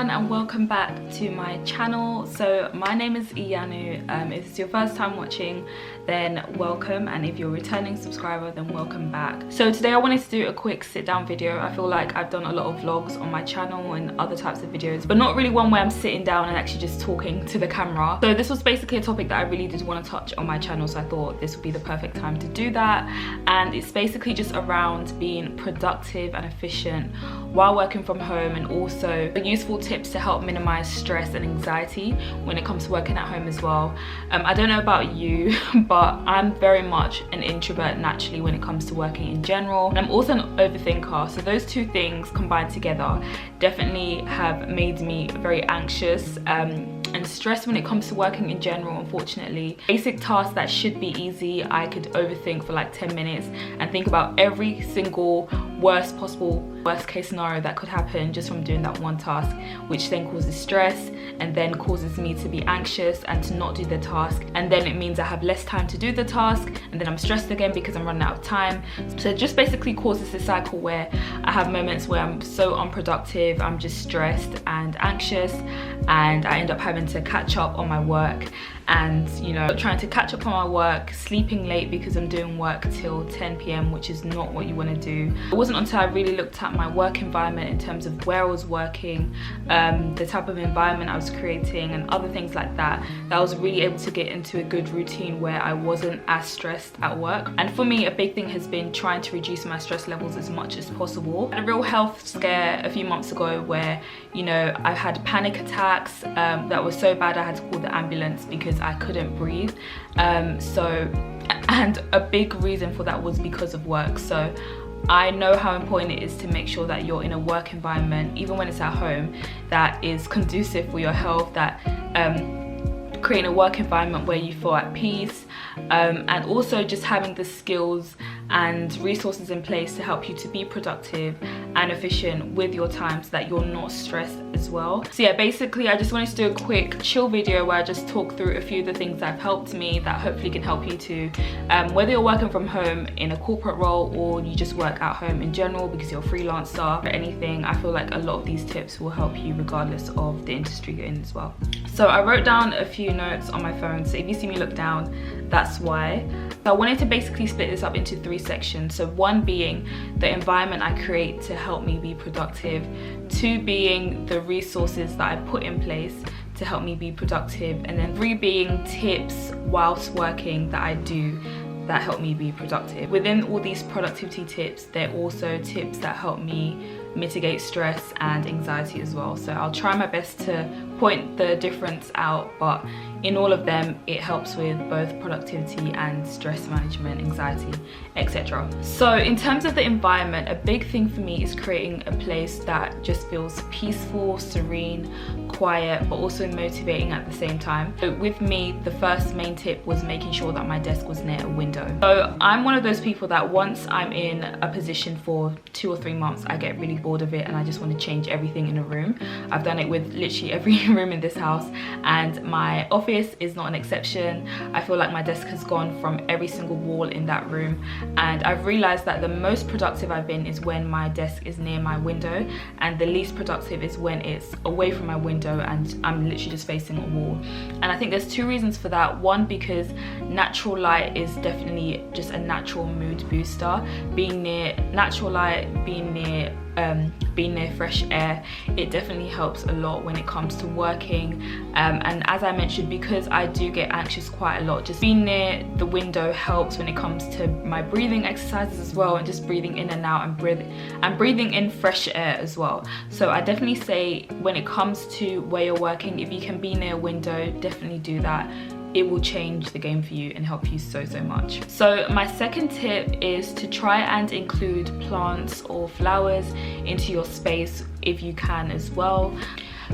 everyone and welcome back to my channel. So my name is Iyanu. If it's your first time watching, then welcome, and if you're a returning subscriber, then welcome back. So today I wanted to do a quick sit down video. I feel like I've done a lot of vlogs on my channel and other types of videos, but not really one where I'm sitting down and actually just talking to the camera. So this was basically a topic that I really did want to touch on my channel, so I thought this would be the perfect time to do that. And it's basically just around being productive and efficient while working from home, and also useful tips to help minimize stress and anxiety when it comes to working at home as well. I don't know about you, but I'm very much an introvert naturally when it comes to working in general, and I'm also an overthinker, so those two things combined together definitely have made me very anxious and stressed when it comes to working in general. Unfortunately, basic tasks that should be easy, I could overthink for like 10 minutes and think about every single worst case scenario that could happen just from doing that one task, which then causes stress and then causes me to be anxious and to not do the task, and then it means I have less time to do the task, and then I'm stressed again because I'm running out of time. So it just basically causes a cycle where I have moments where I'm so unproductive, I'm just stressed and anxious, and I end up having to catch up on my work, and trying to catch up on my work, sleeping late because I'm doing work till 10 p.m, which is not what you want to do. It wasn't until I really looked at my work environment in terms of where I was working, the type of environment I was creating and other things like that, that I was really able to get into a good routine where I wasn't as stressed at work. And for me, a big thing has been trying to reduce my stress levels as much as possible. I had a real health scare a few months ago where I had panic attacks that were so bad I had to call the ambulance because I couldn't breathe. And a big reason for that was because of work. So I know how important it is to make sure that you're in a work environment, even when it's at home, that is conducive for your health, that creating a work environment where you feel at peace, and also just having the skills and resources in place to help you to be productive and efficient with your time so that you're not stressed as well. So yeah, basically I just wanted to do a quick chill video where I just talk through a few of the things that have helped me that hopefully can help you too, whether you're working from home in a corporate role or you just work at home in general because you're a freelancer or anything. I feel like a lot of these tips will help you regardless of the industry you're in as well. So I wrote down a few notes on my phone, so if you see me look down, that's why. So I wanted to basically split this up into 3 sections. So 1 being the environment I create to help me be productive, 2 being the resources that I put in place to help me be productive, and then 3 being tips whilst working that I do that help me be productive. Within all these productivity tips, they're also tips that help me mitigate stress and anxiety as well. So I'll try my best to point the difference out, but in all of them it helps with both productivity and stress management, anxiety, etc. So in terms of the environment, a big thing for me is creating a place that just feels peaceful, serene, quiet, but also motivating at the same time. So with me, the first main tip was making sure that my desk was near a window. So I'm one of those people that once I'm in a position for 2 or 3 months, I get really bored of it and I just want to change everything in a room. I've done it with literally every room in this house, and my office is not an exception. I feel like my desk has gone from every single wall in that room, and I've realized that the most productive I've been is when my desk is near my window, and the least productive is when it's away from my window and I'm literally just facing a wall. And I think there's 2 reasons for that. 1, because natural light is definitely just a natural mood booster. Being near natural light, being near fresh air, it definitely helps a lot when it comes to working, and as I mentioned, because I do get anxious quite a lot, just being near the window helps when it comes to my breathing exercises as well, and just breathing in and out and breathing in fresh air as well. So I definitely say when it comes to where you're working, if you can be near a window, definitely do that. It will change the game for you and help you so much. So my second tip is to try and include plants or flowers into your space if you can as well.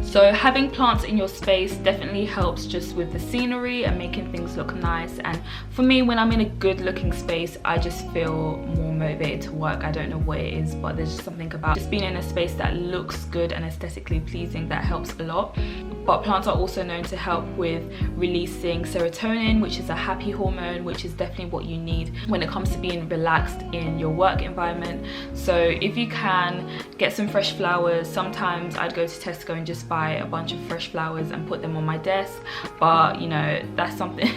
So having plants in your space definitely helps just with the scenery and making things look nice. And for me, when I'm in a good looking space, I just feel more motivated to work. I don't know what it is, but there's just something about just being in a space that looks good and aesthetically pleasing that helps a lot. but plants are also known to help with releasing serotonin, which is a happy hormone, which is definitely what you need when it comes to being relaxed in your work environment. So if you can, get some fresh flowers. Sometimes I'd go to Tesco and just buy a bunch of fresh flowers and put them on my desk, but you know, that's something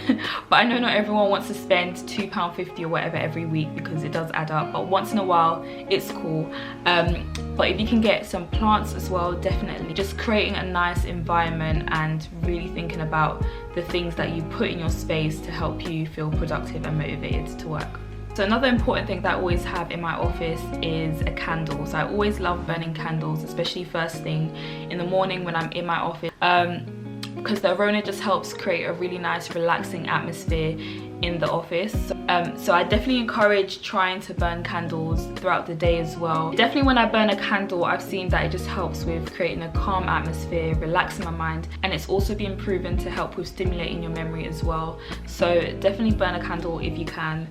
but I know not everyone wants to spend £2.50 or whatever every week, because it does add up, but once in a while it's cool. But if you can get some plants as well, definitely just creating a nice environment and really thinking about the things that you put in your space to help you feel productive and motivated to work. So another important thing that I always have in my office is a candle. So I always love burning candles, especially first thing in the morning when I'm in my office, because the aroma just helps create a really nice relaxing atmosphere in the office. So I definitely encourage trying to burn candles throughout the day as well. Definitely when I burn a candle, I've seen that it just helps with creating a calm atmosphere, relaxing my mind, and it's also been proven to help with stimulating your memory as well. So definitely burn a candle if you can.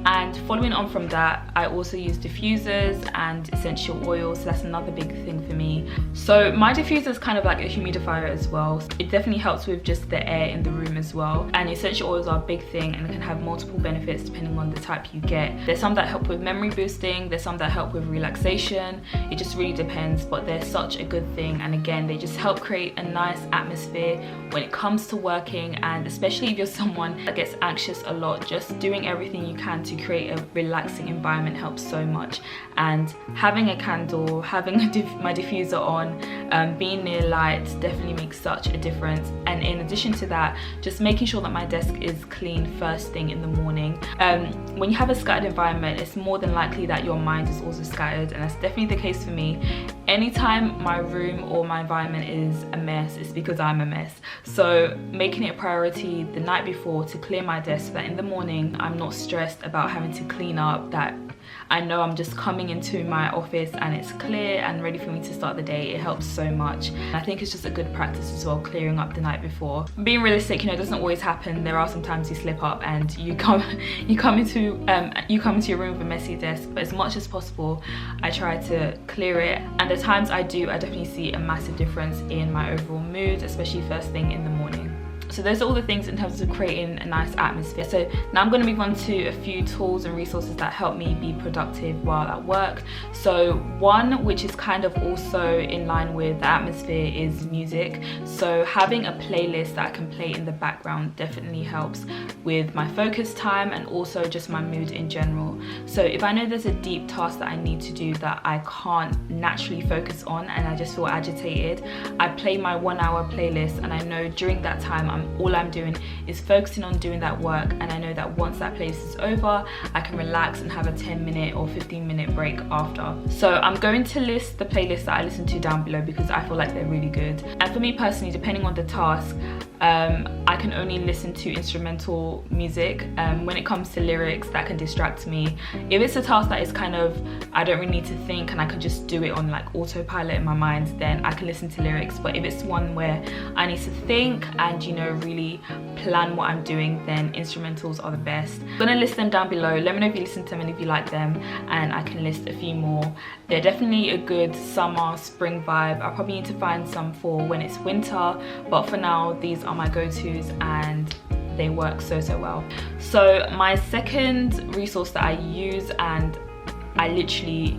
And following on from that, I also use diffusers and essential oils, so that's another big thing for me. So my diffuser is kind of like a humidifier as well. It definitely helps with just the air in the room as well. And essential oils are a big thing and can have multiple benefits depending on the type you get. There's some that help with memory boosting, there's some that help with relaxation. It just really depends, but they're such a good thing. And again, they just help create a nice atmosphere when it comes to working, and especially if you're someone that gets anxious a lot, just doing everything you can to create a relaxing environment helps so much. And having a candle, having my diffuser on, being near lights definitely makes such a difference. And in addition to that, just making sure that my desk is clean first thing in the morning. When you have a scattered environment, it's more than likely that your mind is also scattered, and that's definitely the case for me. Anytime my room or my environment is a mess, it's because I'm a mess. So making it a priority the night before to clear my desk so that in the morning I'm not stressed about having to clean up, that I know I'm just coming into my office and it's clear and ready for me to start the day. It helps so much. And I think it's just a good practice as well, clearing up the night before. Being realistic, you know, it doesn't always happen. There are some times you slip up and you come into your room with a messy desk, but as much as possible I try to clear it. And the times I do, I definitely see a massive difference in my overall mood, especially first thing in the morning. So those are all the things in terms of creating a nice atmosphere. So now I'm going to move on to a few tools and resources that help me be productive while at work. So one, which is kind of also in line with the atmosphere, is music. So having a playlist that I can play in the background definitely helps with my focus time and also just my mood in general. So if I know there's a deep task that I need to do that I can't naturally focus on and I just feel agitated, I play my 1 hour playlist, and I know during that time all I'm doing is focusing on doing that work, and I know that once that playlist is over, I can relax and have a 10-minute or 15-minute break after. So I'm going to list the playlists that I listen to down below because I feel like they're really good. And for me personally, depending on the task, I can only listen to instrumental music. When it comes to lyrics, that can distract me. If it's a task that is kind of, I don't really need to think and I can just do it on like autopilot in my mind, then I can listen to lyrics. But if it's one where I need to think and, you know, really plan what I'm doing, then instrumentals are the best. I'm gonna list them down below. Let me know if you listen to them and if you like them, and I can list a few more. They're definitely a good summer, spring vibe. I probably need to find some for when it's winter, but for now, these are my go-tos and they work so well. So my second resource that I use and I literally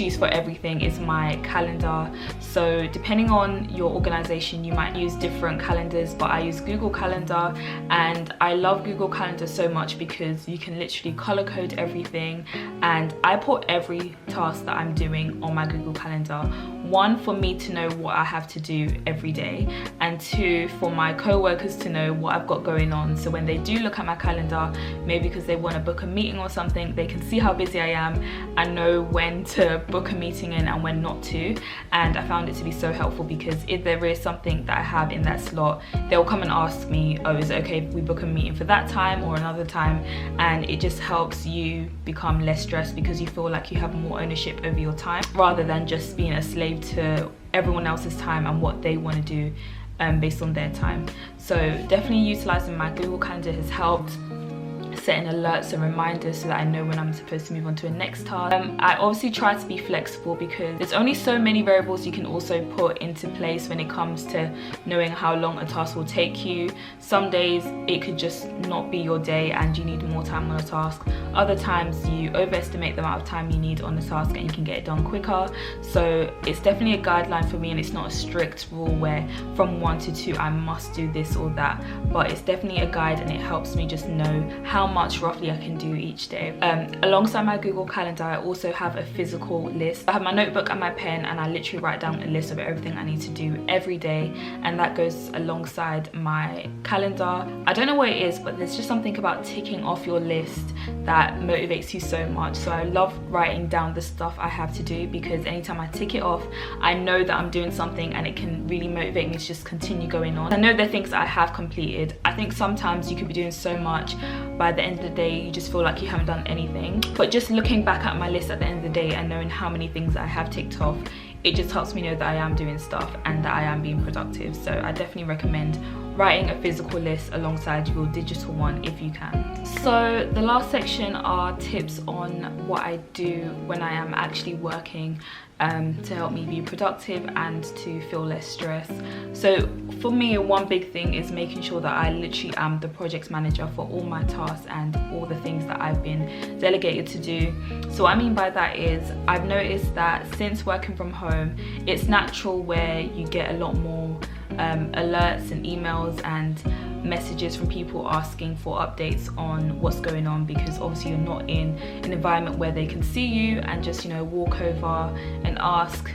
use for everything is my calendar. So depending on your organization, you might use different calendars, but I use Google Calendar, and I love Google Calendar so much because you can literally color code everything, and I put every task that I'm doing on my Google Calendar. One, for me to know what I have to do every day, and two, for my co-workers to know what I've got going on. So when they do look at my calendar, maybe because they want to book a meeting or something, they can see how busy I am and know when to book a meeting in and when not to. And I found it to be so helpful because if there is something that I have in that slot, they'll come and ask me, oh, is it okay if we book a meeting for that time or another time? And it just helps you become less stressed because you feel like you have more ownership over your time rather than just being a slave to everyone else's time and what they want to do based on their time. So definitely utilizing my Google Calendar has helped. setting alerts and reminders so that I know when I'm supposed to move on to a next task. I obviously try to be flexible because there's only so many variables you can also put into place when it comes to knowing how long a task will take you. Some days it could just not be your day and you need more time on a task. Other times you overestimate the amount of time you need on the task and you can get it done quicker. So it's definitely a guideline for me, and it's not a strict rule where from 1 to 2 I must do this or that, but it's definitely a guide and it helps me just know how much roughly I can do each day. Alongside my Google Calendar, I also have a physical list. I have my notebook and my pen, and I literally write down a list of everything I need to do every day, and that goes alongside my calendar. I don't know what it is, but there's just something about ticking off your list that motivates you so much. So I love writing down the stuff I have to do, because anytime I tick it off, I know that I'm doing something and it can really motivate me to just continue going on. I know there are things that I have completed. I think sometimes you could be doing so much, by the end of the day you just feel like you haven't done anything. But just looking back at my list at the end of the day and knowing how many things I have ticked off, it just helps me know that I am doing stuff and that I am being productive. So I definitely recommend writing a physical list alongside your digital one if you can. So the last section are tips on what I do when I am actually working to help me be productive and to feel less stress. So for me, one big thing is making sure that I literally am the project manager for all my tasks and all the things that I've been delegated to do. So what I mean by that is, I've noticed that since working from home, it's natural where you get a lot more alerts and emails and messages from people asking for updates on what's going on, because obviously you're not in an environment where they can see you and just, you know, walk over and ask.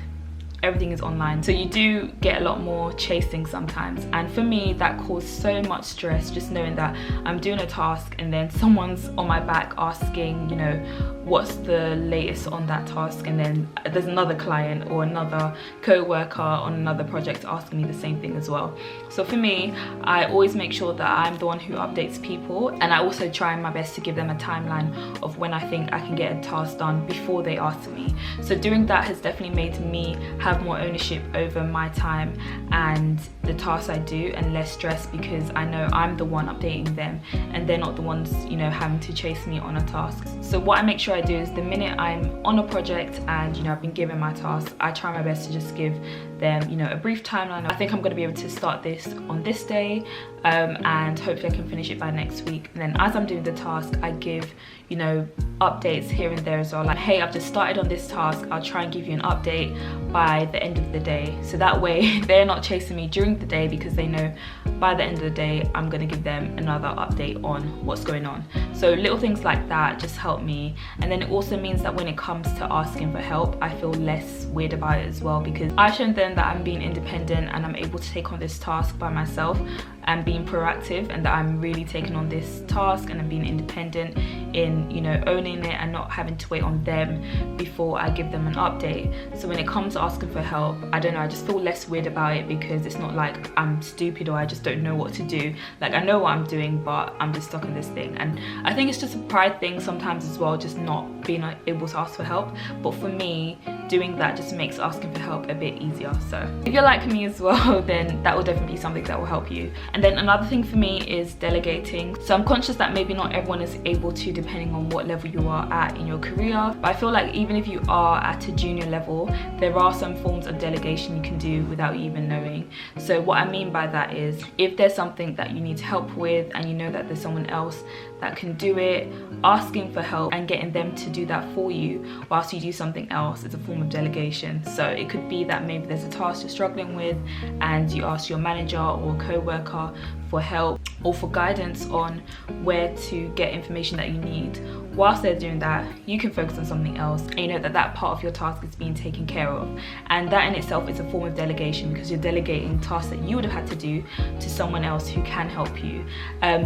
Everything is online, so you do get a lot more chasing sometimes, and for me that caused so much stress, just knowing that I'm doing a task and then someone's on my back asking, you know, what's the latest on that task, and then there's another client or another co-worker on another project asking me the same thing as well. So for me, I always make sure that I'm the one who updates people, and I also try my best to give them a timeline of when I think I can get a task done before they ask me. So doing that has definitely made me have more ownership over my time and the tasks I do, and less stress, because I know I'm the one updating them and they're not the ones, you know, having to chase me on a task. So what I make sure I do is, the minute I'm on a project and, you know, I've been given my task, I try my best to just give them, you know, a brief timeline. I think I'm going to be able to start this on this day, and hopefully I can finish it by next week. And then as I'm doing the task, I give, you know, updates here and there as well, like, hey, I've just started on this task, I'll try and give you an update by the end of the day. So that way they're not chasing me during the day, because they know by the end of the day I'm going to give them another update on what's going on. So little things like that just help me. And then it also means that when it comes to asking for help, I feel less weird about it as well, because I've shown them that I'm being independent and I'm able to take on this task by myself and being proactive, and that I'm really taking on this task and I'm being independent in, you know, owning it and not having to wait on them before I give them an update. So when it comes to asking for help, I don't know, I just feel less weird about it, because it's not like I'm stupid or I just don't know what to do. Like, I know what I'm doing, but I'm just stuck on this thing. And I think it's just a pride thing sometimes as well, just not being able to ask for help. But for me, doing that just makes asking for help a bit easier. So if you're like me as well, then that will definitely be something that will help you. And then another thing for me is delegating. So I'm conscious that maybe not everyone is able to, depending on what level you are at in your career, but I feel like even if you are at a junior level, there are some forms of delegation you can do without you even knowing. So what I mean by that is, if there's something that you need help with and you know that there's someone else that can do it, asking for help and getting them to do that for you whilst you do something else is a form of delegation. So it could be that maybe there's a task you're struggling with and you ask your manager or co-worker for help or for guidance on where to get information that you need. Whilst they're doing that, you can focus on something else, and you know that that part of your task is being taken care of. And that in itself is a form of delegation, because you're delegating tasks that you would have had to do to someone else who can help you.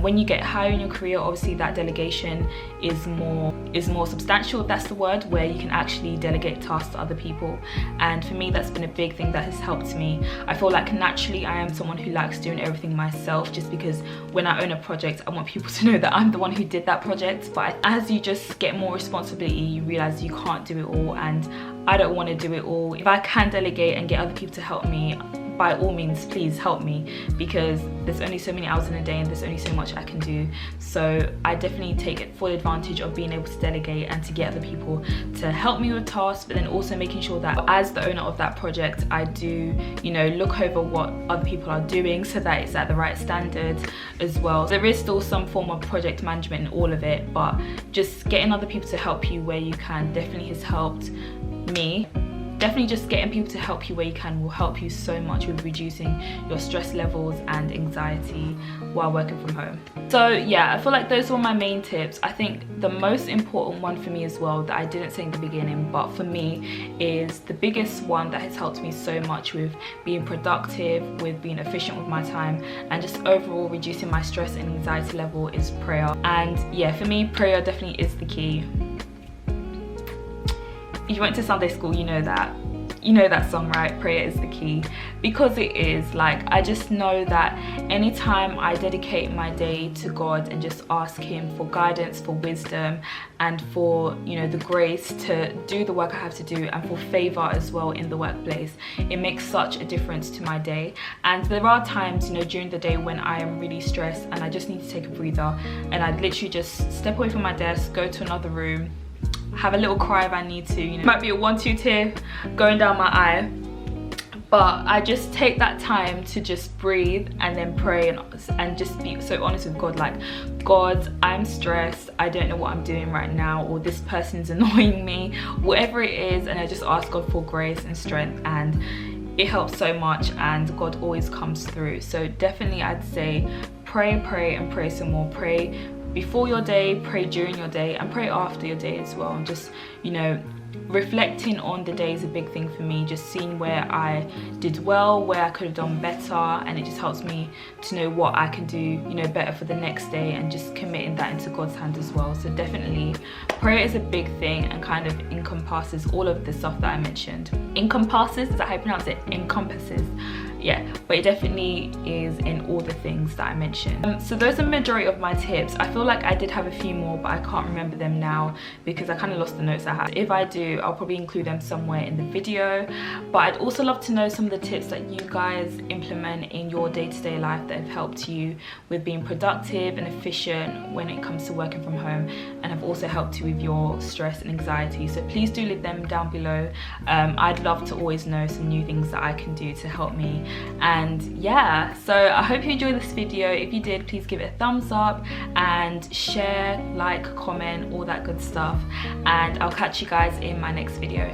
When you get higher in your career, obviously that delegation is more substantial, if that's the word, where you can actually delegate tasks to other people. And for me, that's been a big thing that has helped me. I feel like naturally I am someone who likes doing everything myself, just because when I own a project, I want people to know that I'm the one who did that project. But as you just get more responsibility, you realize you can't do it all, and I don't want to do it all. If I can delegate and get other people to help me, by all means, please help me, because there's only so many hours in a day and there's only so much I can do. So I definitely take full advantage of being able to delegate and to get other people to help me with tasks, but then also making sure that as the owner of that project, I do, you know, look over what other people are doing so that it's at the right standards as well. There is still some form of project management in all of it, but just getting other people to help you where you can definitely has helped me. Definitely just getting people to help you where you can will help you so much with reducing your stress levels and anxiety while working from home. So yeah, I feel like those were my main tips. I think the most important one for me as well, that I didn't say in the beginning, but for me is the biggest one that has helped me so much with being productive, with being efficient with my time, and just overall reducing my stress and anxiety level, is prayer. And yeah, for me, prayer definitely is the key. If you went to Sunday school, you know that song, right? Prayer is the key, because it is. Like, I just know that anytime I dedicate my day to God and just ask him for guidance, for wisdom, and for, you know, the grace to do the work I have to do, and for favor as well in the workplace, it makes such a difference to my day. And there are times, you know, during the day when I am really stressed and I just need to take a breather, and I'd literally just step away from my desk, go to another room, have a little cry if I need to, you know, might be a 1-2 tear going down my eye, but I just take that time to just breathe and then pray and just be so honest with God, like, God, I'm stressed, I don't know what I'm doing right now, or this person's annoying me, whatever it is, and I just ask God for grace and strength, and it helps so much, and God always comes through. So definitely I'd say pray and pray some more. Pray before your day, pray during your day, and pray after your day as well. And just, you know, reflecting on the day is a big thing for me, just seeing where I did well, where I could have done better, and it just helps me to know what I can do, you know, better for the next day, and just committing that into God's hand as well. So definitely prayer is a big thing and kind of encompasses all of the stuff that I mentioned. Encompasses, is that how you pronounce it? Encompasses. Yeah, but it definitely is in all the things that I mentioned. So those are the majority of my tips. I feel like I did have a few more, but I can't remember them now because I kind of lost the notes I had. If I do, I'll probably include them somewhere in the video. But I'd also love to know some of the tips that you guys implement in your day-to-day life that have helped you with being productive and efficient when it comes to working from home, and have also helped you with your stress and anxiety. So please do leave them down below. I'd love to always know some new things that I can do to help me. And yeah, so I hope you enjoyed this video. If you did, please give it a thumbs up and share, like, comment, all that good stuff, and I'll catch you guys in my next video.